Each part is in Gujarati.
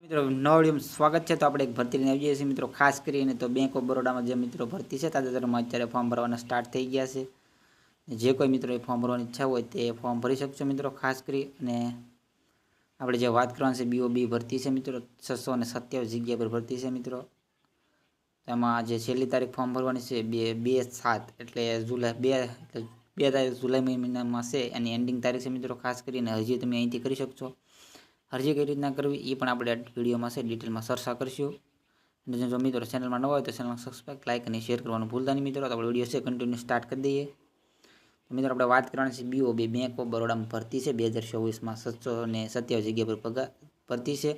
મિત્રો નવા વિડીયોમાં સ્વાગત છે। તો આપણે એક ભરતી લઈને આવી જઈએ છીએ મિત્રો। ખાસ કરીને તો બેંક ઓફ બરોડામાં જે મિત્રો ભરતી છે તાજેતરમાં અત્યારે ફોર્મ ભરવાના સ્ટાર્ટ થઈ ગયા છે। જે કોઈ મિત્રો એ ફોર્મ ભરવાની ઈચ્છા હોય તે ફોર્મ ભરી શકશો મિત્રો। ખાસ કરી અને આપણે જે વાત કરવાની છે બીઓબી ભરતી છે મિત્રો। 627 જગ્યા પર ભરતી છે મિત્રો। તેમાં જે છેલ્લી તારીખ ફોર્મ ભરવાની છે 2/7 એટલે જુલાઈ 2 તારીખ જુલાઈ મહિનામાં છે એની એન્ડિંગ તારીખ છે મિત્રો। ખાસ કરીને હજી તમે અહીંથી કરી શકશો। અરજી કઈ રીતના કરવી એ પણ આપણે વિડીયોમાં છે ડિટેલમાં ચર્ચા કરીશું। અને જો મિત્રો ચેનલમાં નવા હોય તો ચેનલમાં સબસ્ક્રાઈબ લાઇક અને શેર કરવાનું ભૂલતા નહીં મિત્રો। તો આપણે વિડીયો છે કન્ટિન્યુ સ્ટાર્ટ કરી દઈએ। તો મિત્રો આપણે વાત કરવાની છે બીઓબી બેંક ઓફ બરોડામાં ભરતી છે 2024માં 627 જગ્યા પર પગાર ભરતી છે।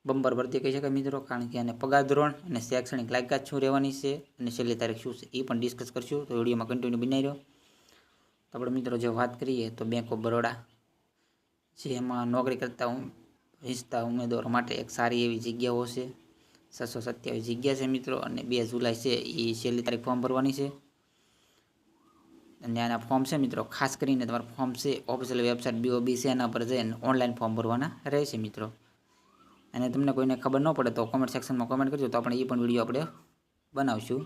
બમ્પર ભરતી કહી શકાય મિત્રો, કારણ કે આને પગાર ધોરણ અને શૈક્ષણિક લાયકાત શું રહેવાની છે અને છેલ્લી તારીખ શું છે એ પણ ડિસ્કસ કરશું। તો વિડીયોમાં કન્ટિન્યુ બનાવી રહ્યો। તો આપણે મિત્રો જો વાત કરીએ તો બેંક ઓફ બરોડા જેમાં નોકરી કરતા ઈચ્છતા ઉમેદવારો માટે એક સારી એવી જગ્યાઓ છે। 627 જગ્યા છે મિત્રો અને 2 જુલાઈ છે એ છેલ્લી તારીખ ફોર્મ ભરવાની છે। અને આના ફોર્મ છે મિત્રો ખાસ કરીને તમારું ફોર્મ છે ઓફિશિયલ વેબસાઇટ બીઓબી છે એના પર જઈને ઓનલાઈન ફોર્મ ભરવાના રહેશે મિત્રો। અને તમને કોઈને ખબર ન પડે તો કોમેન્ટ સેક્શનમાં કોમેન્ટ કરજો, તો આપણે એ પણ વિડીયો આપણે બનાવશું।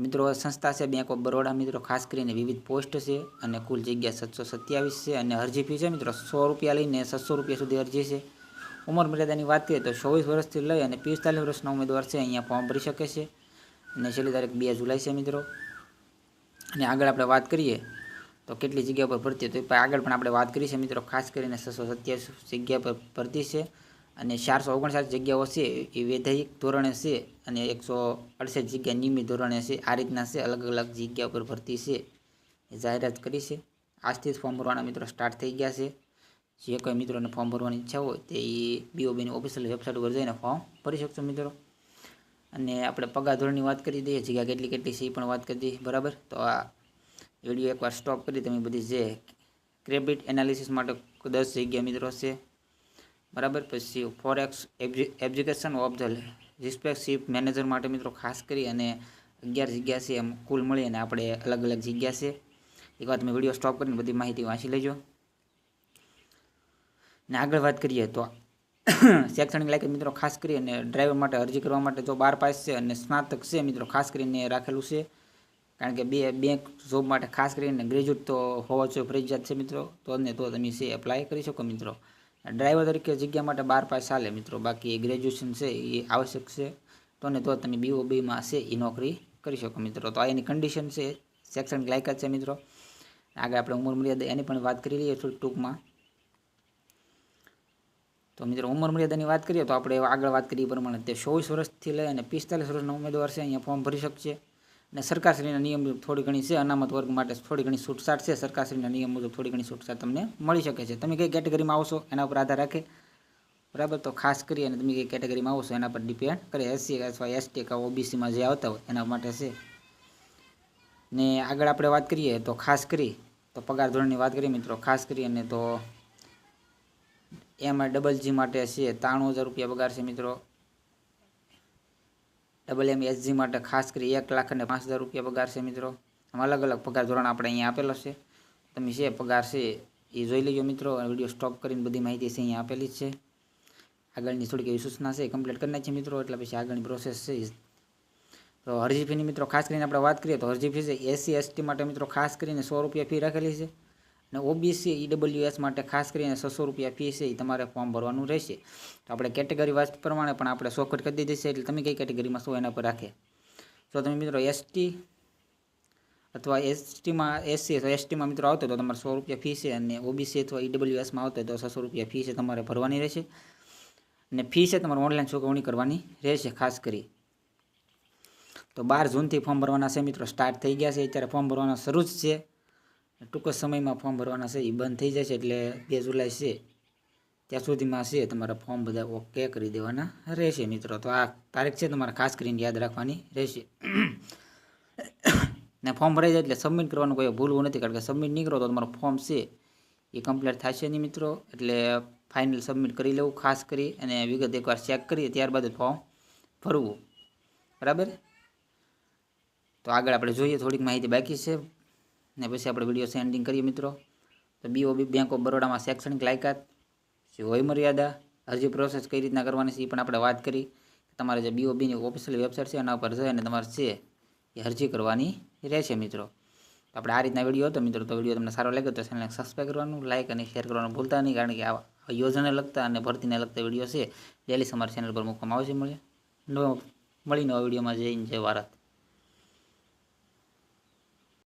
મિત્રો સંસ્થા છે બેંક ઓફ બરોડા મિત્રો। ખાસ કરીને વિવિધ પોસ્ટ છે અને કુલ જગ્યા 727 છે અને અરજી ફી છે મિત્રો 100 રૂપિયા લઈને 600 રૂપિયા સુધી અરજી છે। ઉંમર મર્યાદાની વાત કરીએ તો 24 વર્ષથી લઈ અને 45 વર્ષના ઉમેદવાર છે અહીંયા ફોર્મ ભરી શકે છે। અને છેલ્લી તારીખ 2 જુલાઈ છે મિત્રો। અને આગળ આપણે વાત કરીએ તો કેટલી જગ્યા પર ભરતી તો આગળ પણ આપણે વાત કરી છે મિત્રો। ખાસ કરીને 627 જગ્યા પર ભરતી છે અને 459 જગ્યાઓ છે એ વૈધાયિક ધોરણે છે અને 168 જગ્યા નિયમિત ધોરણે છે। આ રીતના છે અલગ અલગ જગ્યા પર ભરતી છે એ જાહેરાત કરી છે। આજથી જ ફોર્મ ભરવાના મિત્રો સ્ટાર્ટ થઈ ગયા છે। જે કોઈ મિત્રોને ફોર્મ ભરવાની ઈચ્છા હોય તે બીઓબીની ઓફિશિયલ વેબસાઇટ પર જઈને ફોર્મ ભરી શકશો મિત્રો। અને આપણે પગાર ધોરણની વાત કરી દઈએ, જગ્યા કેટલી કેટલી છે એ પણ વાત કરી દઈએ બરાબર। તો આ વિડીયો એકવાર સ્ટોપ કરી તમે બધી જે ક્રેડિટ એનાલિસિસ માટે 10 જગ્યા મિત્રો છે બરાબર। પછી forex education of the respective manager માટે મિત્રો ખાસ કરી અને 11 જગ્યા છે એમ કુલ મળી અને આપણે અલગ અલગ જગ્યા છે। એકવાર તમે વિડીયો સ્ટોપ કરીને બધી માહિતી વાંચી લેજો। ને આગળ વાત કરીએ તો શૈક્ષણિક લાયકાત મિત્રો ખાસ કરી અને ડ્રાઈવર માટે અરજી કરવા માટે જો 12 પાસ છે અને સ્નાતક છે મિત્રો ખાસ કરીને રાખેલું છે। કારણ કે બેંક જોબ માટે ખાસ કરીને ગ્રેજ્યુએટ તો હોવા જોઈએ ફરજિયાત છે મિત્રો। તો તમે છે એપ્લાય કરી શકો મિત્રો। ડ્રાઈવર તરીકે જગ્યા માટે 12 પાસ ચાલે મિત્રો, બાકી ગ્રેજ્યુએશન છે એ આવશ્યક છે। તો તમે બીઓબીમાં છે એ નોકરી કરી શકો મિત્રો। તો આ એની કન્ડિશન છે, શૈક્ષણિક લાયકાત છે મિત્રો। આગળ આપણે ઉંમર મર્યાદા એની પણ વાત કરી લઈએ થોડી ટૂંકમાં। તો મિત્રો ઉંમર મર્યાદાની વાત કરીએ તો આપણે આગળ વાત કરીએ પ્રમાણે તે 24 વર્ષથી લઈ અને 45 વર્ષના ઉમેદવાર છે અહીંયા ફોર્મ ભરી શકશે। અને સરકારશ્રીના નિયમ મુજબ થોડી ઘણી છે અનામત વર્ગ માટે થોડી ઘણી છૂટછાટ છે। સરકારશ્રીના નિયમ મુજબ થોડી ઘણી છૂટછાટ તમને મળી શકે છે। તમે કઈ કેટેગરીમાં આવશો એના ઉપર આધાર રાખે બરાબર। તો ખાસ કરી અને તમે કઈ કેટેગરીમાં આવશો એના પર ડિપેન્ડ કરે। એસસી અથવા એસટી કે ઓબીસીમાં જે આવતા હોય એના માટે છે। ને આગળ આપણે વાત કરીએ તો ખાસ કરી તો પગાર ધોરણની વાત કરીએ મિત્રો ખાસ કરી અને તો એમાં ડબલ જી માટે છે 93,000 રૂપિયા પગાર છે મિત્રો। ડબલ એમ એસજી માટે ખાસ કરી 1,05,000 રૂપિયા પગાર છે મિત્રો। આમાં અલગ અલગ પગાર ધોરણ આપણે અહીંયા આપેલો છે, તમે છે પગાર છે એ જોઈ લેજો મિત્રો। વિડીયો સ્ટોપ કરીને બધી માહિતી છે અહીંયા આપેલી જ છે। આગળની થોડીક એવી સૂચના છે કમ્પ્લીટ કરી નાખીએ મિત્રો, એટલે પછી આગળની પ્રોસેસ છે। તો અરજી ફીની મિત્રો ખાસ કરીને આપણે વાત કરીએ તો અરજી ફી છે એસસી એસટી માટે મિત્રો ખાસ કરીને 100 રૂપિયા ફી રાખેલી છે। અને ઓબીસી ઈડબ્લ્યુએસ માટે ખાસ કરીને 600 રૂપિયા ફી છે એ તમારે ફોર્મ ભરવાનું રહેશે। તો આપણે કેટેગરી વાઇઝ પ્રમાણે પણ આપણે શોર્ટકટ કરી દીધી છે, એટલે તમે કઈ કેટેગરીમાં છો એના પર રાખે। જો તમે મિત્રો એસટી અથવા એસટીમાં એસસી અથવા એસટીમાં મિત્રો આવતો તો તમારે 100 રૂપિયા ફી છે અને ઓબીસી અથવા ઈડબ્લ્યુએસમાં આવતો તો 600 રૂપિયા ફી છે તમારે ભરવાની રહેશે। અને ફી છે તમારે ઓનલાઈન ચૂકવણી કરવાની રહેશે ખાસ કરી। તો 12 જૂનથી ફોર્મ ભરવાના છે મિત્રો સ્ટાર્ટ થઈ ગયા છે, અત્યારે ફોર્મ ભરવાના શરૂ જ છે। ટૂંક સમયમાં ફોર્મ ભરવાના છે એ બંધ થઈ જશે, એટલે 2 જુલાઈ છે ત્યાં સુધીમાં છે તમારા ફોર્મ બધા ઓકે કરી દેવાના રહેશે મિત્રો। તો આ તારીખ છે તમારે ખાસ કરીને યાદ રાખવાની રહેશે। ને ફોર્મ ભરાઈ જાય એટલે સબમિટ કરવાનું કોઈ ભૂલવું નથી, કારણ કે સબમિટ નહીં કરો તો તમારું ફોર્મ છે એ કમ્પ્લીટ થશે નહીં મિત્રો। એટલે ફાઇનલ સબમિટ કરી લેવું ખાસ કરી, અને વિગત એકવાર ચેક કરીએ ત્યારબાદ ફોર્મ ભરવું બરાબર। તો આગળ આપણે જોઈએ થોડીક માહિતી બાકી છે ને પછી આપણે વિડીયો સેન્ડિંગ કરીએ મિત્રો। તો બીઓબી બેંક ઓફ બરોડામાં શૈક્ષણિક લાયકાત, વય મર્યાદા, અરજી પ્રોસેસ કઈ રીતના કરવાની છે એ પણ આપણે વાત કરી. તમારે જે BOBની ઓફિશિયલ વેબસાઇટ છે એના ઉપર જઈ અને તમારે છે એ અરજી કરવાની રહેશે મિત્રો. તો આપણે આ રીતના વિડીયો હતો મિત્રો. તો વિડીયો તમને સારો લાગ્યો તો ચેનલને સબસ્ક્રાઈબ કરવાનું, લાઇક અને શેર કરવાનું ભૂલતા નહીં, કારણ કે આ યોજનાને લગતા અને ભરતીને લગતા વિડીયો છે ડેલી અમારી ચેનલ પર મૂકવામાં આવશે. મળીને નવા વિડીયોમાં. જય હિન્દ, જય ભારત.